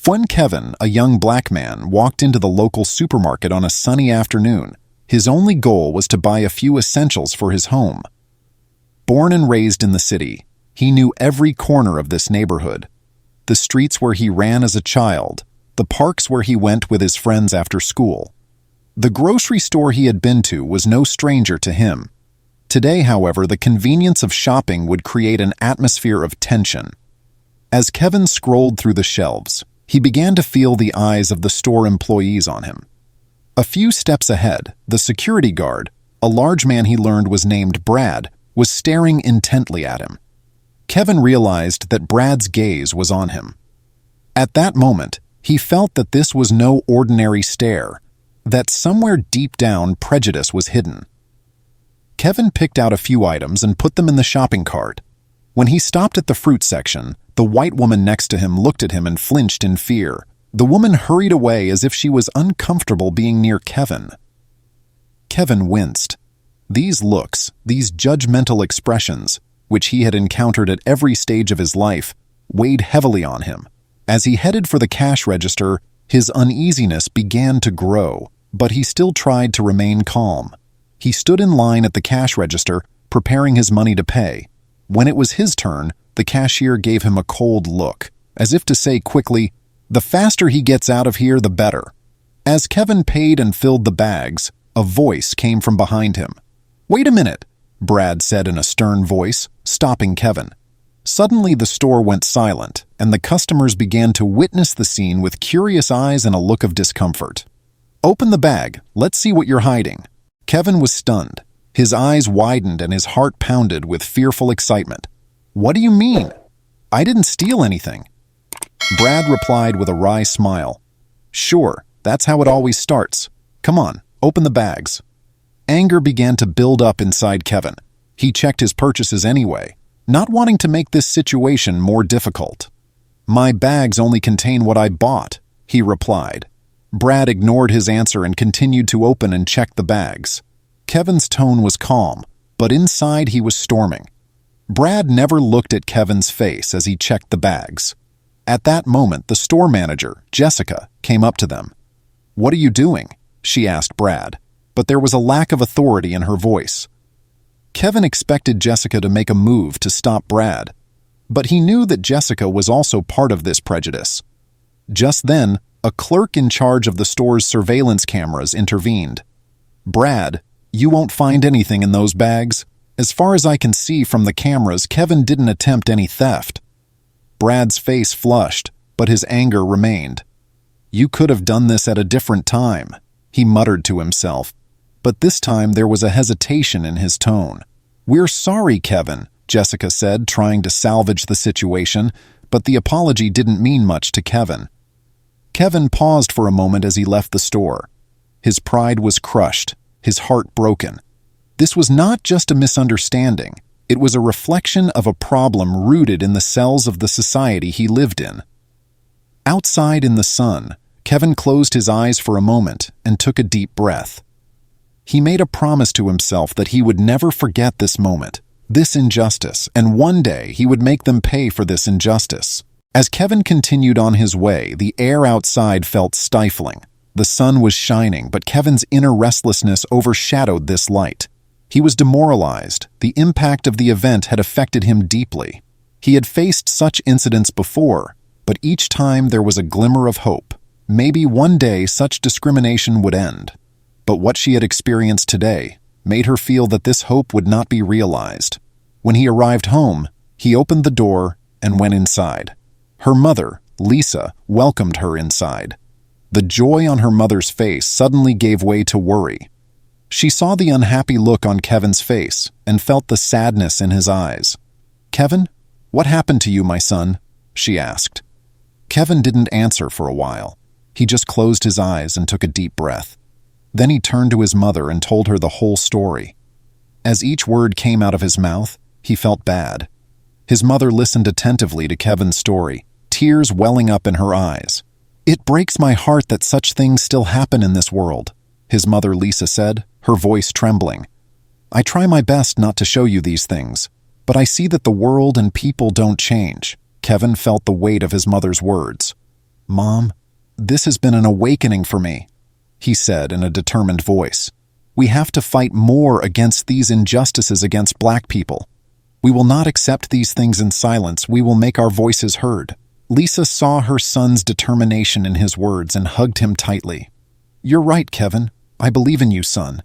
When Kevin, a young black man, walked into the local supermarket on a sunny afternoon, his only goal was to buy a few essentials for his home. Born and raised in the city, he knew every corner of this neighborhood. The streets where he ran as a child, the parks where he went with his friends after school. The grocery store he had been to was no stranger to him. Today, however, the convenience of shopping would create an atmosphere of tension. As Kevin scrolled through the shelves, he began to feel the eyes of the store employees on him. A few steps ahead, the security guard, a large man he learned was named Brad, was staring intently at him. Kevin realized that Brad's gaze was on him. At that moment, he felt that this was no ordinary stare, that somewhere deep down prejudice was hidden. Kevin picked out a few items and put them in the shopping cart. When he stopped at the fruit section, the white woman next to him looked at him and flinched in fear. The woman hurried away as if she was uncomfortable being near Kevin. Kevin winced. These looks, these judgmental expressions, which he had encountered at every stage of his life, weighed heavily on him. As he headed for the cash register, his uneasiness began to grow, but he still tried to remain calm. He stood in line at the cash register, preparing his money to pay. When it was his turn, the cashier gave him a cold look, as if to say quickly, "The faster he gets out of here, the better." As Kevin paid and filled the bags, a voice came from behind him. "Wait a minute," Brad said in a stern voice, stopping Kevin. Suddenly the store went silent, and the customers began to witness the scene with curious eyes and a look of discomfort. "Open the bag, let's see what you're hiding." Kevin was stunned. His eyes widened and his heart pounded with fearful excitement. "What do you mean? I didn't steal anything." Brad replied with a wry smile. "Sure, that's how it always starts. Come on, open the bags." Anger began to build up inside Kevin. He checked his purchases anyway, not wanting to make this situation more difficult. "My bags only contain what I bought," he replied. Brad ignored his answer and continued to open and check the bags. Kevin's tone was calm, but inside he was storming. Brad never looked at Kevin's face as he checked the bags. At that moment, the store manager, Jessica, came up to them. "What are you doing?" she asked Brad, but there was a lack of authority in her voice. Kevin expected Jessica to make a move to stop Brad, but he knew that Jessica was also part of this prejudice. Just then, a clerk in charge of the store's surveillance cameras intervened. "Brad, you won't find anything in those bags. As far as I can see from the cameras, Kevin didn't attempt any theft." Brad's face flushed, but his anger remained. "You could have done this at a different time," he muttered to himself, but this time there was a hesitation in his tone. "We're sorry, Kevin," Jessica said, trying to salvage the situation, but the apology didn't mean much to Kevin. Kevin paused for a moment as he left the store. His pride was crushed, his heart broken. This was not just a misunderstanding. It was a reflection of a problem rooted in the cells of the society he lived in. Outside in the sun, Kevin closed his eyes for a moment and took a deep breath. He made a promise to himself that he would never forget this moment, this injustice, and one day he would make them pay for this injustice. As Kevin continued on his way, the air outside felt stifling. The sun was shining, but Kevin's inner restlessness overshadowed this light. He was demoralized. The impact of the event had affected him deeply. He had faced such incidents before, but each time there was a glimmer of hope. Maybe one day such discrimination would end. But what she had experienced today made her feel that this hope would not be realized. When he arrived home, he opened the door and went inside. Her mother, Lisa, welcomed her inside. The joy on her mother's face suddenly gave way to worry. She saw the unhappy look on Kevin's face and felt the sadness in his eyes. "Kevin, what happened to you, my son?" she asked. Kevin didn't answer for a while. He just closed his eyes and took a deep breath. Then he turned to his mother and told her the whole story. As each word came out of his mouth, he felt bad. His mother listened attentively to Kevin's story, tears welling up in her eyes. "It breaks my heart that such things still happen in this world," his mother Lisa said, her voice trembling. "I try my best not to show you these things, but I see that the world and people don't change." Kevin felt the weight of his mother's words. "Mom, this has been an awakening for me," he said in a determined voice. "We have to fight more against these injustices against Black people. We will not accept these things in silence. We will make our voices heard." Lisa saw her son's determination in his words and hugged him tightly. "You're right, Kevin. I believe in you, son.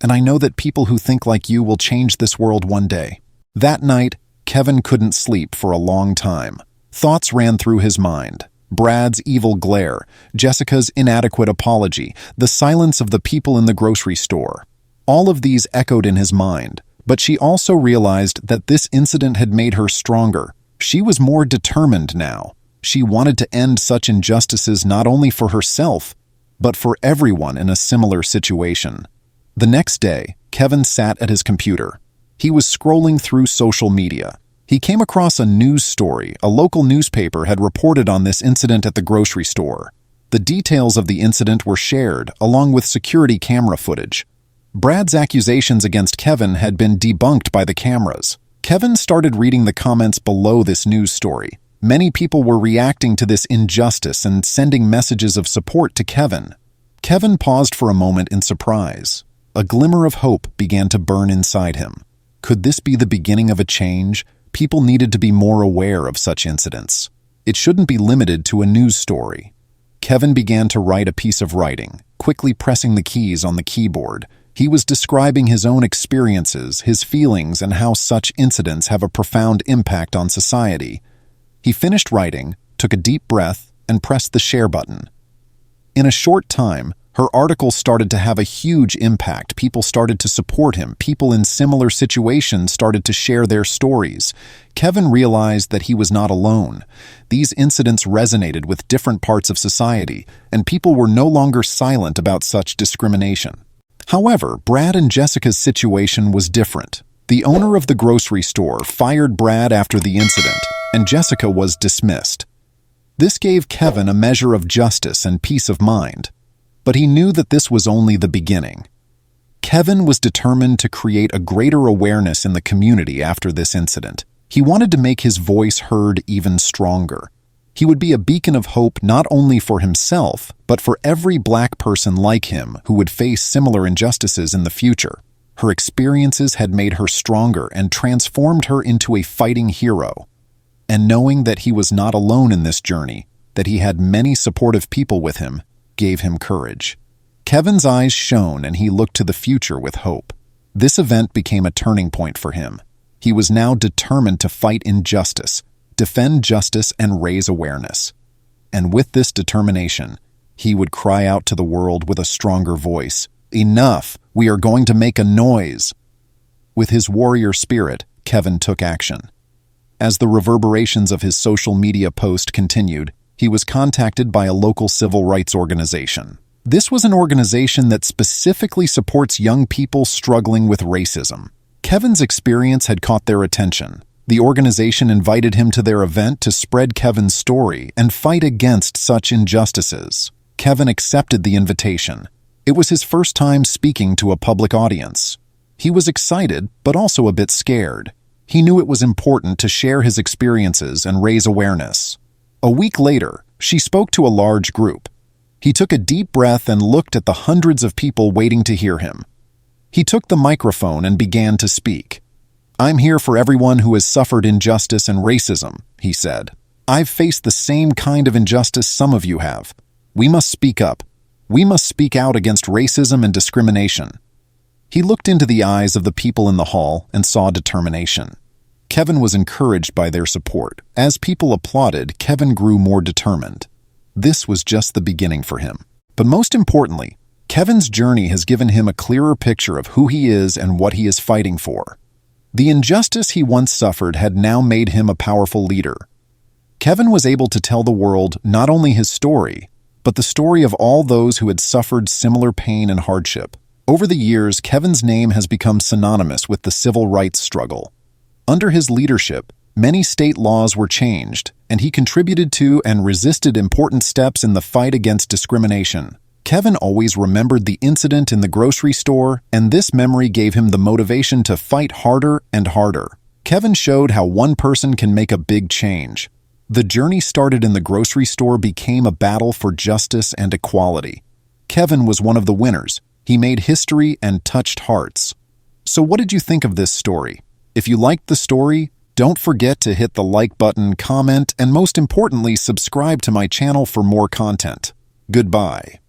And I know that people who think like you will change this world one day." That night, Kevin couldn't sleep for a long time. Thoughts ran through his mind. Brad's evil glare, Jessica's inadequate apology, the silence of the people in the grocery store. All of these echoed in his mind, but she also realized that this incident had made her stronger. She was more determined now. She wanted to end such injustices not only for herself, but for everyone in a similar situation. The next day, Kevin sat at his computer. He was scrolling through social media. He came across a news story. A local newspaper had reported on this incident at the grocery store. The details of the incident were shared, along with security camera footage. Brad's accusations against Kevin had been debunked by the cameras. Kevin started reading the comments below this news story. Many people were reacting to this injustice and sending messages of support to Kevin. Kevin paused for a moment in surprise. A glimmer of hope began to burn inside him. Could this be the beginning of a change? People needed to be more aware of such incidents. It shouldn't be limited to a news story. Kevin began to write a piece of writing, quickly pressing the keys on the keyboard. He was describing his own experiences, his feelings, and how such incidents have a profound impact on society. He finished writing, took a deep breath, and pressed the share button. In a short time, her article started to have a huge impact. People started to support him. People in similar situations started to share their stories. Kevin realized that he was not alone. These incidents resonated with different parts of society, and people were no longer silent about such discrimination. However, Brad and Jessica's situation was different. The owner of the grocery store fired Brad after the incident, and Jessica was dismissed. This gave Kevin a measure of justice and peace of mind. But he knew that this was only the beginning. Kevin was determined to create a greater awareness in the community after this incident. He wanted to make his voice heard even stronger. He would be a beacon of hope not only for himself, but for every Black person like him who would face similar injustices in the future. Her experiences had made her stronger and transformed her into a fighting hero. And knowing that he was not alone in this journey, that he had many supportive people with him, gave him courage. Kevin's eyes shone and he looked to the future with hope. This event became a turning point for him. He was now determined to fight injustice, defend justice, and raise awareness. And with this determination, he would cry out to the world with a stronger voice, "Enough! We are going to make a noise!" With his warrior spirit, Kevin took action. As the reverberations of his social media post continued, he was contacted by a local civil rights organization. This was an organization that specifically supports young people struggling with racism. Kevin's experience had caught their attention. The organization invited him to their event to spread Kevin's story and fight against such injustices. Kevin accepted the invitation. It was his first time speaking to a public audience. He was excited, but also a bit scared. He knew it was important to share his experiences and raise awareness. A week later, she spoke to a large group. He took a deep breath and looked at the hundreds of people waiting to hear him. He took the microphone and began to speak. "I'm here for everyone who has suffered injustice and racism," he said. "I've faced the same kind of injustice some of you have. We must speak up. We must speak out against racism and discrimination." He looked into the eyes of the people in the hall and saw determination. Kevin was encouraged by their support. As people applauded, Kevin grew more determined. This was just the beginning for him. But most importantly, Kevin's journey has given him a clearer picture of who he is and what he is fighting for. The injustice he once suffered had now made him a powerful leader. Kevin was able to tell the world not only his story, but the story of all those who had suffered similar pain and hardship. Over the years, Kevin's name has become synonymous with the civil rights struggle. Under his leadership, many state laws were changed, and he contributed to and resisted important steps in the fight against discrimination. Kevin always remembered the incident in the grocery store, and this memory gave him the motivation to fight harder and harder. Kevin showed how one person can make a big change. The journey started in the grocery store became a battle for justice and equality. Kevin was one of the winners. He made history and touched hearts. So what did you think of this story? If you liked the story, don't forget to hit the like button, comment, and most importantly, subscribe to my channel for more content. Goodbye.